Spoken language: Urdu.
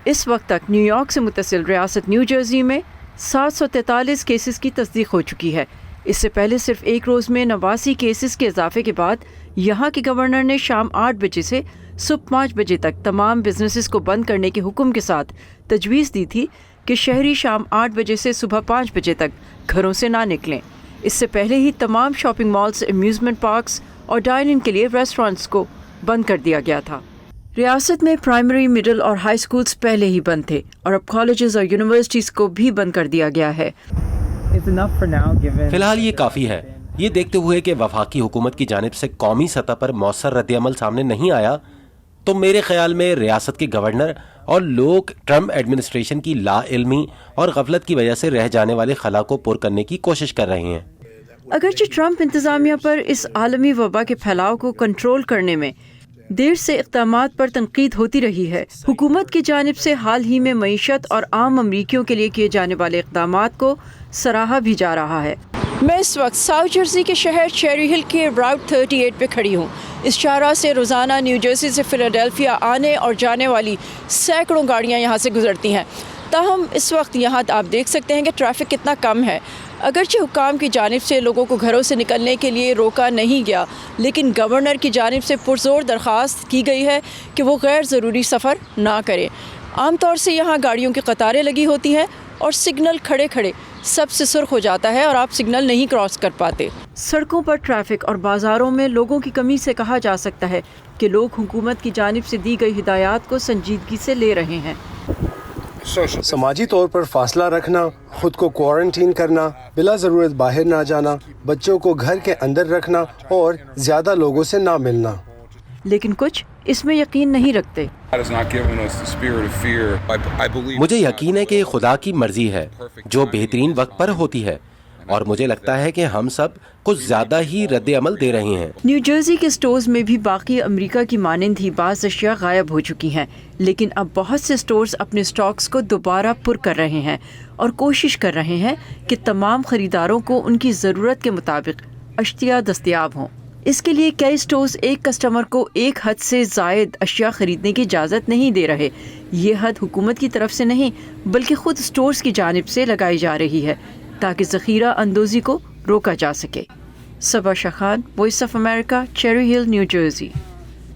اس وقت تک نیو یارک سے متصل ریاست نیو جرسی میں 743 کیسز کی تصدیق ہو چکی ہے۔ اس سے پہلے صرف ایک روز میں 89 کیسز کے اضافے کے بعد یہاں کے گورنر نے شام 8 بجے سے صبح 5 بجے تک تمام بزنسز کو بند کرنے کے حکم کے ساتھ تجویز دی تھی کہ شہری شام 8 بجے سے صبح 5 بجے تک گھروں سے نہ نکلیں۔ اس سے پہلے ہی تمام شاپنگ مالز، امیوزمنٹ پارکس اور ڈائننگ کے لیے ریسٹورانٹس کو بند کر دیا گیا تھا۔ ریاست میں پرائمری، مڈل اور ہائی اسکولز پہلے ہی بند تھے اور اب کالجز اور یونیورسٹیز کو بھی بند کر دیا گیا ہے۔ فی الحال یہ کافی ہے۔ یہ دیکھتے ہوئے کہ وفاقی حکومت کی جانب سے قومی سطح پر مؤثر رد عمل سامنے نہیں آیا، تو میرے خیال میں ریاست کے گورنر اور لوگ ٹرمپ ایڈمنسٹریشن کی لا علمی اور غفلت کی وجہ سے رہ جانے والے خلا کو پر کرنے کی کوشش کر رہے ہیں۔ اگرچہ ٹرمپ انتظامیہ پر اس عالمی وبا کے پھیلاؤ کو کنٹرول کرنے میں دیر سے اقدامات پر تنقید ہوتی رہی ہے، حکومت کی جانب سے حال ہی میں معیشت اور عام امریکیوں کے لیے کیے جانے والے اقدامات کو سراہا بھی جا رہا ہے۔ میں اس وقت ساؤتھ جرسی کے شہر چیری ہل کے راوٹ 38 پہ کھڑی ہوں۔ اس چوراہے سے روزانہ نیو جرسی سے فلاڈیلفیا آنے اور جانے والی سینکڑوں گاڑیاں یہاں سے گزرتی ہیں۔ تاہم اس وقت یہاں آپ دیکھ سکتے ہیں کہ ٹریفک کتنا کم ہے۔ اگرچہ حکام کی جانب سے لوگوں کو گھروں سے نکلنے کے لیے روکا نہیں گیا، لیکن گورنر کی جانب سے پرزور درخواست کی گئی ہے کہ وہ غیر ضروری سفر نہ کریں۔ عام طور سے یہاں گاڑیوں کی قطاریں لگی ہوتی ہیں اور سگنل کھڑے کھڑے سب سے سرخ ہو جاتا ہے اور آپ سگنل نہیں کراس کر پاتے۔ سڑکوں پر ٹریفک اور بازاروں میں لوگوں کی کمی سے کہا جا سکتا ہے کہ لوگ حکومت کی جانب سے دی گئی ہدایات کو سنجیدگی سے لے رہے ہیں۔ سماجی طور پر فاصلہ رکھنا، خود کو کوارنٹین کرنا، بلا ضرورت باہر نہ جانا، بچوں کو گھر کے اندر رکھنا اور زیادہ لوگوں سے نہ ملنا۔ لیکن کچھ اس میں یقین نہیں رکھتے۔ مجھے یقین ہے کہ خدا کی مرضی ہے جو بہترین وقت پر ہوتی ہے، اور مجھے لگتا ہے کہ ہم سب کچھ زیادہ ہی رد عمل دے رہے ہیں۔ نیو جرسی کے سٹورز میں بھی باقی امریکہ کی مانند ہی بعض اشیاء غائب ہو چکی ہیں، لیکن اب بہت سے سٹورز اپنے سٹاکس کو دوبارہ پر کر رہے ہیں اور کوشش کر رہے ہیں کہ تمام خریداروں کو ان کی ضرورت کے مطابق اشیاء دستیاب ہوں۔ اس کے لیے کئی سٹورز ایک کسٹمر کو ایک حد سے زائد اشیاء خریدنے کی اجازت نہیں دے رہے۔ یہ حد حکومت کی طرف سے نہیں بلکہ خود سٹورز کی جانب سے لگائی جا رہی ہے تاکہ ذخیرہ اندوزی کو روکا جا سکے۔ Saba Shah Khan, Voice of America, Cherry Hill, New Jersey.